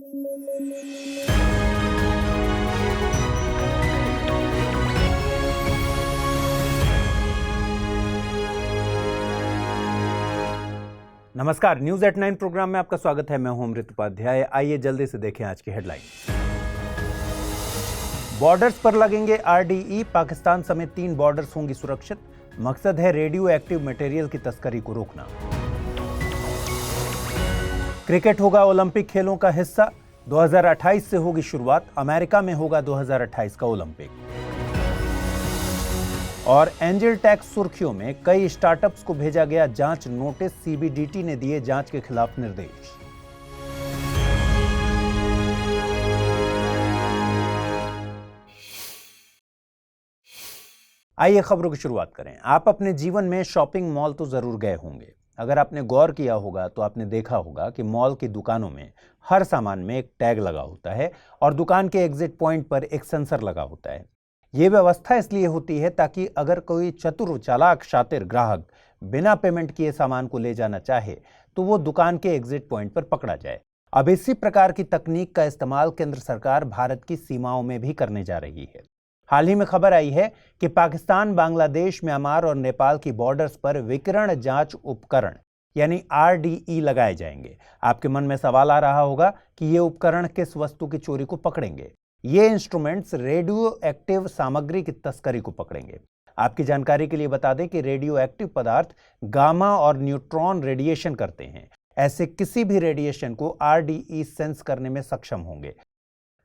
नमस्कार, news at 9 programme में आपका स्वागत है। मैं हूं अमृत उपाध्याय। आइए जल्दी से देखें आज की हेडलाइन। बॉर्डर्स पर लगेंगे आरडीई, पाकिस्तान समेत 3 बॉर्डर्स होंगी सुरक्षित। मकसद है रेडियो एक्टिव मटेरियल की तस्करी को रोकना। क्रिकेट होगा ओलंपिक खेलों का हिस्सा। 2028 से होगी शुरुआत। अमेरिका में होगा 2028 का ओलंपिक। और एंजल टैक्स सुर्खियों में, कई स्टार्टअप्स को भेजा गया जांच नोटिस। सीबीडीटी ने दिए जांच के खिलाफ निर्देश। आइए खबरों की शुरुआत करें। आप अपने जीवन में शॉपिंग मॉल तो जरूर गए होंगे। अगर आपने गौर किया होगा तो आपने देखा होगा कि मॉल की दुकानों में हर सामान में एक टैग लगा होता है और दुकान के एग्जिट पॉइंट पर एक सेंसर लगा होता है। यह व्यवस्था इसलिए होती है ताकि अगर कोई चतुर चालाक शातिर ग्राहक बिना पेमेंट किए सामान को ले जाना चाहे तो वो दुकान के एग्जिट पॉइंट पर पकड़ा जाए। अब इसी प्रकार की तकनीक का इस्तेमाल केंद्र सरकार भारत की सीमाओं में भी करने जा रही है। हाल ही में खबर आई है कि पाकिस्तान, बांग्लादेश, म्यांमार और नेपाल की बॉर्डर्स पर विकिरण जांच उपकरण यानी आरडीई लगाए जाएंगे। आपके मन में सवाल आ रहा होगा कि ये उपकरण किस वस्तु की चोरी को पकड़ेंगे। ये इंस्ट्रूमेंट्स रेडियो एक्टिव सामग्री की तस्करी को पकड़ेंगे। आपकी जानकारी के लिए बता दें कि रेडियो एक्टिव पदार्थ गामा और न्यूट्रॉन रेडिएशन करते हैं। ऐसे किसी भी रेडिएशन को आरडीई सेंस करने में सक्षम होंगे।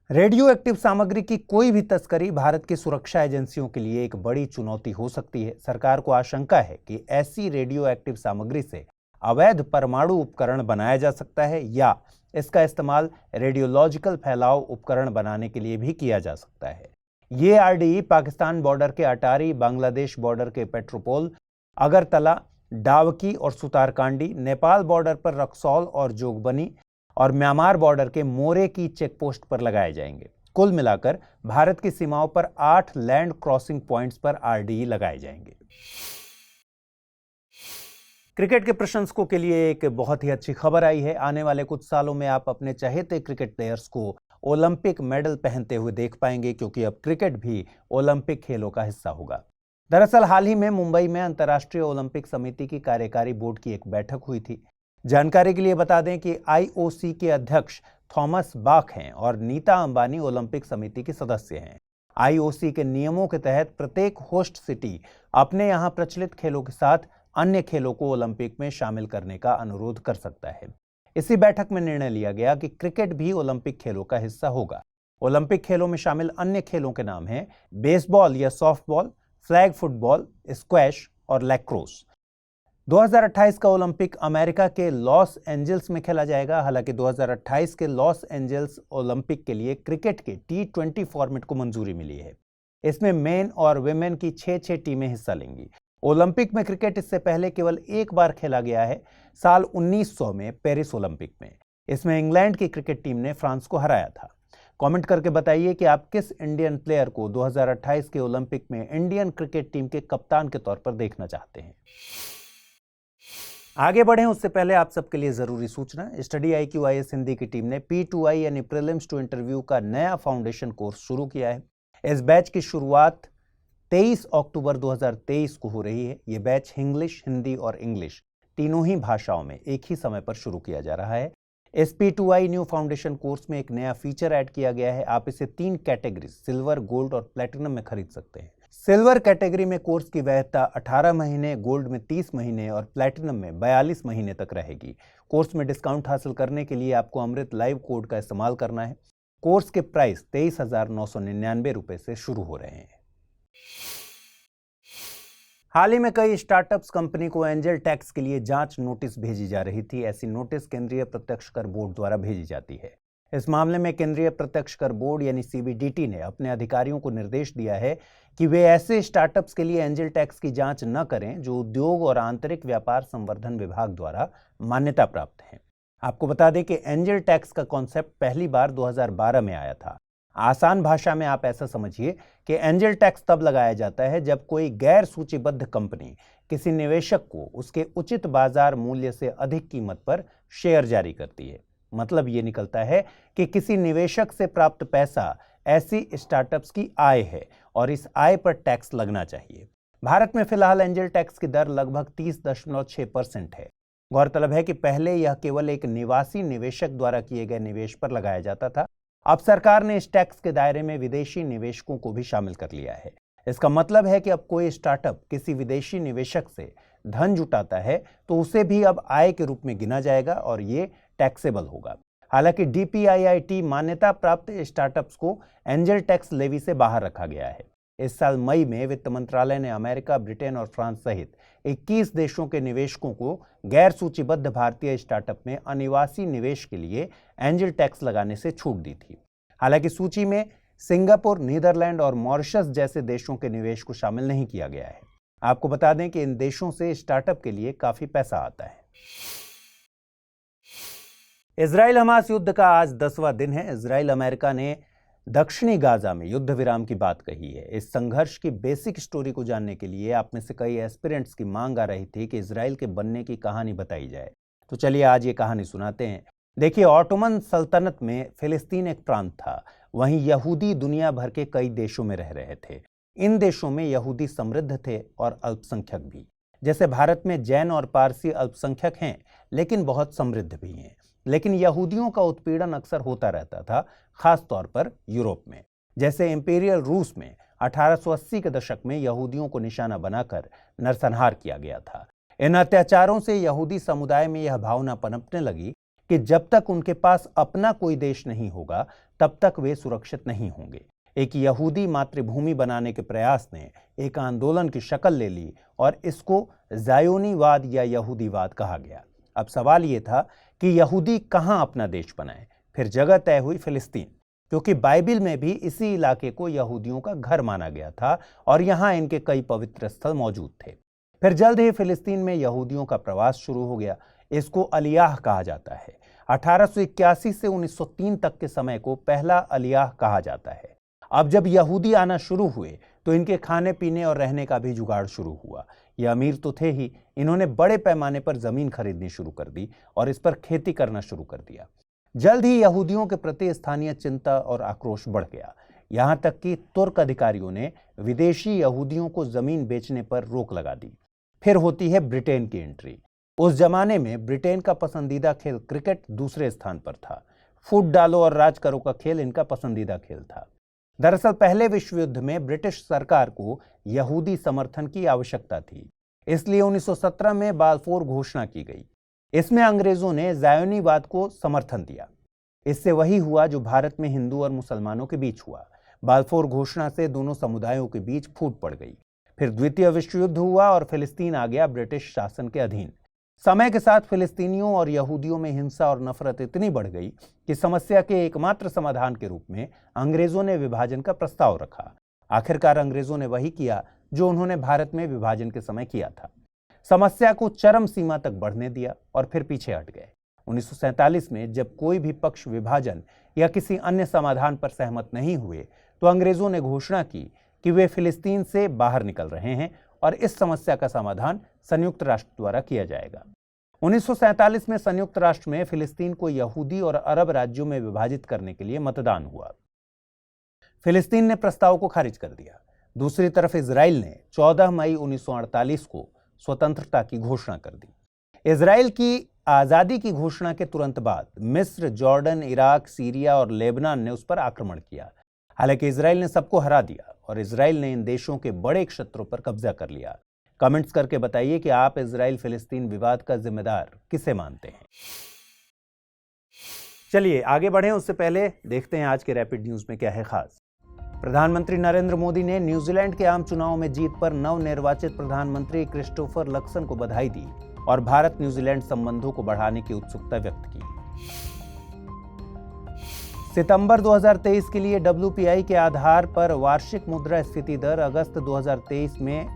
रेडियो एक्टिव सामग्री की कोई भी तस्करी भारत की सुरक्षा एजेंसियों के लिए एक बड़ी चुनौती हो सकती है। सरकार को आशंका है कि ऐसी रेडियो एक्टिव सामग्री से अवैध परमाणु उपकरण बनाया जा सकता है या इसका इस्तेमाल रेडियोलॉजिकल फैलाव उपकरण बनाने के लिए भी किया जा सकता है। ये आरडीई पाकिस्तान बॉर्डर के अटारी, बांग्लादेश बॉर्डर के पेट्रोपोल, अगरतला, डावकी और सुतारकांडी, नेपाल बॉर्डर पर रक्सौल और जोगबनी और म्यांमार बॉर्डर के मोरे की चेकपोस्ट पर लगाए जाएंगे। कुल मिलाकर भारत की सीमाओं पर 8 लैंड क्रॉसिंग पॉइंट्स पर आरडीई लगाए जाएंगे। क्रिकेट के प्रशंसकों के लिए एक बहुत ही अच्छी खबर आई है। आने वाले कुछ सालों में आप अपने चहेते क्रिकेट प्लेयर्स को ओलंपिक मेडल पहनते हुए देख पाएंगे, क्योंकि अब क्रिकेट भी ओलंपिक खेलों का हिस्सा होगा। दरअसल हाल ही में मुंबई में अंतर्राष्ट्रीय ओलंपिक समिति की कार्यकारी बोर्ड की एक बैठक हुई थी। जानकारी के लिए बता दें कि आईओसी के अध्यक्ष थॉमस बाख हैं और नीता अंबानी ओलंपिक समिति के सदस्य हैं। आईओसी के नियमों के तहत प्रत्येक होस्ट सिटी अपने यहां प्रचलित खेलों के साथ अन्य खेलों को ओलंपिक में शामिल करने का अनुरोध कर सकता है। इसी बैठक में निर्णय लिया गया कि क्रिकेट भी ओलंपिक खेलों का हिस्सा होगा। ओलंपिक खेलों में शामिल अन्य खेलों के नाम हैं बेसबॉल या सॉफ्टबॉल, फ्लैग फुटबॉल, स्क्वैश और लैक्रोस। 2028 का ओलंपिक अमेरिका के लॉस एंजल्स में खेला जाएगा। हालांकि 2028 के लॉस एंजल्स ओलंपिक के लिए क्रिकेट के T20 फॉर्मेट को मंजूरी मिली है। इसमें मेन और विमेन की 6-6 टीमें हिस्सा लेंगी। ओलंपिक में क्रिकेट इससे पहले केवल एक बार खेला गया है, साल 1900 में पेरिस ओलंपिक में। इसमें इंग्लैंड की क्रिकेट टीम ने फ्रांस को हराया था। कमेंट करके बताइए कि आप किस इंडियन प्लेयर को 2028 के ओलंपिक में इंडियन क्रिकेट टीम के कप्तान के तौर पर देखना चाहते हैं। आगे बढ़ें उससे पहले आप सबके लिए जरूरी सूचना। स्टडी IQIS हिंदी की टीम ने P2I यानी प्रीलिम्स टू इंटरव्यू का नया फाउंडेशन कोर्स शुरू किया है। इस बैच की शुरुआत 23 अक्टूबर 2023 को हो रही है। ये बैच इंग्लिश, हिंदी और इंग्लिश तीनों ही भाषाओं में एक ही समय पर शुरू किया जा रहा है। इस P2I न्यू फाउंडेशन कोर्स में एक नया फीचर ऐड किया गया है। आप इसे 3 कैटेगरी सिल्वर, गोल्ड और प्लेटिनम में खरीद सकते हैं। सिल्वर कैटेगरी में कोर्स की वैधता 18 महीने, गोल्ड में 30 महीने और प्लेटिनम में 42 महीने तक रहेगी। कोर्स में डिस्काउंट हासिल करने के लिए आपको अमृत लाइव कोड का इस्तेमाल करना है। कोर्स के प्राइस 23,999 रुपए से शुरू हो रहे हैं। हाल ही में कई स्टार्टअप्स कंपनी को एंजल टैक्स के लिए जांच नोटिस भेजी जा रही थी। ऐसी नोटिस केंद्रीय प्रत्यक्ष कर बोर्ड द्वारा भेजी जाती है। इस मामले में केंद्रीय प्रत्यक्ष कर बोर्ड यानी सीबीडीटी ने अपने अधिकारियों को निर्देश दिया है कि वे ऐसे स्टार्टअप्स के लिए एंजल टैक्स की जांच न करें जो उद्योग और आंतरिक व्यापार संवर्धन विभाग द्वारा मान्यता प्राप्त हैं। आपको बता दें कि एंजल टैक्स का कॉन्सेप्ट पहली बार 2012 में आया था। आसान भाषा में आप ऐसा समझिए कि एंजल टैक्स तब लगाया जाता है जब कोई गैर सूचीबद्ध कंपनी किसी निवेशक को उसके उचित बाजार मूल्य से अधिक कीमत पर शेयर जारी करती है। मतलब ये निकलता है कि किसी निवेशक से प्राप्त पैसा ऐसी स्टार्टअप्स की आय है और इस आय पर टैक्स लगना चाहिए। भारत में फिलहाल एंजल टैक्स की दर लगभग 30.6% है। गौरतलब है कि पहले यह केवल एक निवासी निवेशक द्वारा किए गए निवेश पर लगाया जाता था। अब सरकार ने इस टैक्स के दायरे में विदेशी निवेशकों को भी शामिल कर लिया है। इसका मतलब है कि अब कोई स्टार्टअप किसी विदेशी निवेशक से धन जुटाता है तो उसे भी अब आय के रूप में गिना जाएगा और ये टैक्सेबल होगा। हालांकि DPIIT मान्यता प्राप्त स्टार्टअप्स को एंजल टैक्स लेवी से बाहर रखा गया है। इस साल मई में वित्त मंत्रालय ने अमेरिका, ब्रिटेन और फ्रांस सहित 21 देशों के निवेशकों को गैर सूचीबद्ध भारतीय स्टार्टअप में अनिवासी निवेश के लिए एंजल टैक्स लगाने से छूट दी थी। हालांकि सूची में सिंगापुर, नीदरलैंड और मॉरिशस जैसे देशों के निवेश को शामिल नहीं किया गया है। आपको बता दें कि इन देशों से स्टार्टअप के लिए काफी पैसा आता है। इजराइल हमास युद्ध का आज 10वां दिन है। इजराइल अमेरिका ने दक्षिणी गाजा में युद्ध विराम की बात कही है। इस संघर्ष की बेसिक स्टोरी को जानने के लिए आप में से कई एस्पिरेंट्स की मांग आ रही थी कि इजराइल के बनने की कहानी बताई जाए, तो चलिए आज ये कहानी सुनाते हैं। देखिए, ऑटोमन सल्तनत में फिलिस्तीन एक प्रांत था। वहीं यहूदी दुनिया भर के कई देशों में रह रहे थे। इन देशों में यहूदी समृद्ध थे और अल्पसंख्यक भी। जैसे भारत में जैन और पारसी अल्पसंख्यक हैं लेकिन बहुत समृद्ध भी हैं। लेकिन यहूदियों का उत्पीड़न अक्सर होता रहता था, खास तौर पर यूरोप में। जैसे इंपीरियल रूस में 1880 के दशक में यहूदियों को निशाना बनाकर नरसंहार किया गया था। इन अत्याचारों से यहूदी समुदाय में यह भावना पनपने लगी कि जब तक उनके पास अपना कोई देश नहीं होगा तब तक वे सुरक्षित नहीं होंगे। एक यहूदी मातृभूमि बनाने के प्रयास ने एक आंदोलन की शक्ल ले ली और इसको ज़ायोनीवाद या यहूदीवाद कहा गया। अब सवाल ये था कि यहूदी कहां अपना देश बनाए। फिर जगह तय हुई फिलिस्तीन, क्योंकि बाइबिल में भी इसी इलाके को यहूदियों का घर माना गया था और यहां इनके कई पवित्र स्थल मौजूद थे। फिर जल्द ही फिलिस्तीन में यहूदियों का प्रवास शुरू हो गया। इसको अलियाह कहा जाता है। 1881 से 1903 तक के समय को पहला अलियाह कहा जाता है। अब जब यहूदी आना शुरू हुए तो इनके खाने पीने और रहने का भी जुगाड़ शुरू हुआ। ये अमीर तो थे ही, इन्होंने बड़े पैमाने पर जमीन खरीदनी शुरू कर दी और इस पर खेती करना शुरू कर दिया। जल्द ही यहूदियों के प्रति स्थानीय चिंता और आक्रोश बढ़ गया। यहां तक कि तुर्क अधिकारियों ने विदेशी यहूदियों को जमीन बेचने पर रोक लगा दी। फिर होती है ब्रिटेन की एंट्री। उस जमाने में ब्रिटेन का पसंदीदा खेल क्रिकेट दूसरे स्थान पर था। फुट डालो और राज करो का खेल इनका पसंदीदा खेल था। दरअसल पहले विश्व युद्ध में ब्रिटिश सरकार को यहूदी समर्थन की आवश्यकता थी, इसलिए 1917 में बाल्फोर घोषणा की गई। इसमें अंग्रेजों ने ज़ायोनीवाद को समर्थन दिया। इससे वही हुआ जो भारत में हिंदू और मुसलमानों के बीच हुआ। बाल्फोर घोषणा से दोनों समुदायों के बीच फूट पड़ गई। फिर द्वितीय विश्व युद्ध हुआ और फिलिस्तीन आ गया ब्रिटिश शासन के अधीन। समय के साथ फिलिस्तीनियों और यहूदियों में हिंसा और नफरत इतनी बढ़ गई कि समस्या के एकमात्र समाधान के रूप में अंग्रेजों ने विभाजन का प्रस्ताव रखा। आखिरकार अंग्रेजों ने वही किया जो उन्होंने भारत में विभाजन के समय किया था। समस्या को चरम सीमा तक बढ़ने दिया और फिर पीछे हट गए। 1947 में जब कोई भी पक्ष विभाजन या किसी अन्य समाधान पर सहमत नहीं हुए तो अंग्रेजों ने घोषणा की कि वे फिलिस्तीन से बाहर निकल रहे हैं और इस समस्या का समाधान संयुक्त राष्ट्र द्वारा किया जाएगा। 1947 में संयुक्त राष्ट्र में फिलिस्तीन को यहूदी और अरब राज्यों में विभाजित करने के लिए मतदान हुआ। फिलिस्तीन ने प्रस्ताव को खारिज कर दिया। दूसरी तरफ इजराइल ने 14 मई 1948 को स्वतंत्रता की घोषणा कर दी। इजराइल की आजादी की घोषणा के तुरंत बाद मिस्र, जॉर्डन, इराक, सीरिया और लेबनान ने उस पर आक्रमण किया। हालांकि इजराइल ने सबको हरा दिया और इजराइल ने इन देशों के बड़े क्षेत्रों पर कब्जा कर लिया। कमेंट्स करके बताइए कि आप इजराइल फिलिस्तीन विवाद का जिम्मेदार किसे मानते हैं। चलिए आगे बढ़ें, उससे पहले देखते हैं आज के रैपिड न्यूज में क्या है खास। प्रधानमंत्री नरेंद्र मोदी ने न्यूजीलैंड के आम चुनाव में जीत पर नवनिर्वाचित प्रधानमंत्री क्रिस्टोफर लक्सन को बधाई दी और भारत न्यूजीलैंड संबंधों को बढ़ाने की उत्सुकता व्यक्त की। सितंबर 2023 के लिए WPI के आधार पर वार्षिक मुद्रास्फीति दर अगस्त 2023 में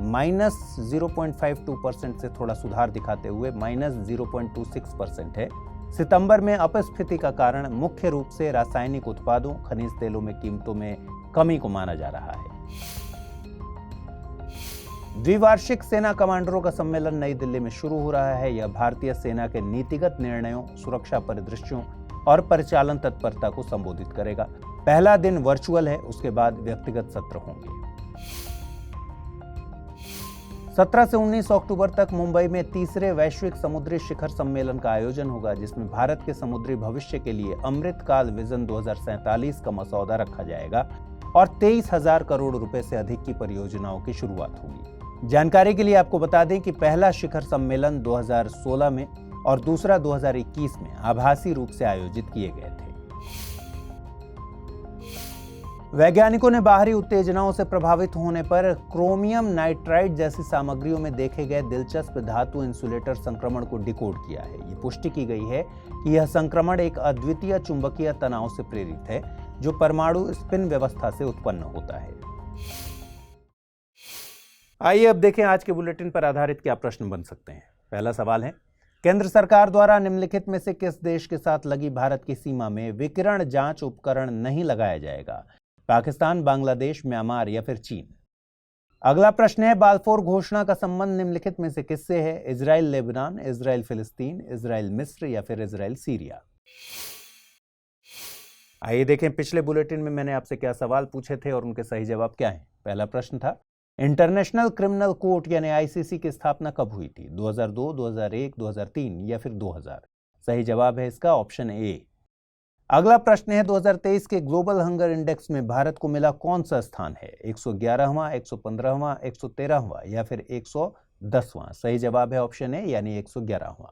-0.52% से थोड़ा सुधार दिखाते हुए -0.26% है। सितंबर में अपस्फीति का कारण मुख्य रूप से रासायनिक उत्पादों, खनिज तेलों में कीमतों में कमी को माना जा रहा है। द्विवार्षिक सेना कमांडरों का सम्मेलन नई दिल्ली में शुरू हो रहा है। यह भारतीय सेना के नीतिगत निर्णयों, सुरक्षा परिदृश्यों और परिचालन तत्परता को संबोधित करेगा। पहला दिन वर्चुअल है, उसके बाद व्यक्तिगत सत्र होंगे। 17 से 19 अक्टूबर तक मुंबई में तीसरे वैश्विक समुद्री शिखर सम्मेलन का आयोजन होगा, जिसमें भारत के समुद्री भविष्य के लिए अमृतकाल विजन 2047 का मसौदा रखा जाएगा और 23,000 करोड़ रुपए से अधिक की परियोजनाओं की शुरुआत होगी। जानकारी के लिए आपको बता दें कि पहला शिखर सम्मेलन 2016 में और दूसरा 2021 में आभासी रूप से आयोजित किए गए थे। वैज्ञानिकों ने बाहरी उत्तेजनाओं से प्रभावित होने पर क्रोमियम नाइट्राइड जैसी सामग्रियों में देखे गए दिलचस्प धातु इंसुलेटर संक्रमण को डिकोड किया है। ये पुष्टि की गई है कि यह संक्रमण एक अद्वितीय चुंबकीय तनाव से प्रेरित है, जो परमाणु स्पिन व्यवस्था से उत्पन्न होता है। आइए अब देखें आज के बुलेटिन पर आधारित क्या प्रश्न बन सकते हैं। पहला सवाल है, केंद्र सरकार द्वारा निम्नलिखित में से किस देश के साथ लगी भारत की सीमा में विकिरण जांच उपकरण नहीं लगाया जाएगा? पाकिस्तान, बांग्लादेश, म्यांमार या फिर चीन? अगला प्रश्न है, बाल्फोर घोषणा का संबंध निम्नलिखित में से किससे है? इजराइल लेबनान, इजराइल फिलिस्तीन, इजराइल मिस्र या फिर इजराइल सीरिया? आइए देखें पिछले बुलेटिन में मैंने आपसे क्या सवाल पूछे थे और उनके सही जवाब क्या हैं। पहला प्रश्न था, इंटरनेशनल क्रिमिनल कोर्ट यानी आईसीसी की स्थापना कब हुई थी? 2002, 2001, 2003 या फिर 2000? सही जवाब है इसका ऑप्शन ए। अगला प्रश्न है, 2023 के ग्लोबल हंगर इंडेक्स में भारत को मिला कौन सा स्थान है? 111वां, 115वां, 113वां या फिर 110वां? सही जवाब है ऑप्शन ए यानी 111वां।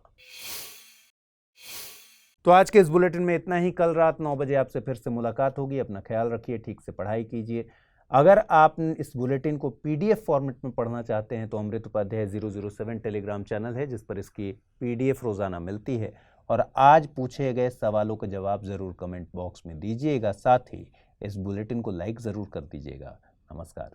तो आज के इस बुलेटिन में इतना ही। कल रात 9 बजे आपसे फिर से मुलाकात होगी। अपना ख्याल रखिए, ठीक से पढ़ाई कीजिए। अगर आप इस बुलेटिन को पीडीएफ फॉर्मेट में पढ़ना चाहते हैं तो अमृत उपाध्याय 007 टेलीग्राम चैनल है, जिस पर इसकी पीडीएफ रोजाना मिलती है। और आज पूछे गए सवालों का जवाब जरूर कमेंट बॉक्स में दीजिएगा। साथ ही इस बुलेटिन को लाइक जरूर कर दीजिएगा। नमस्कार।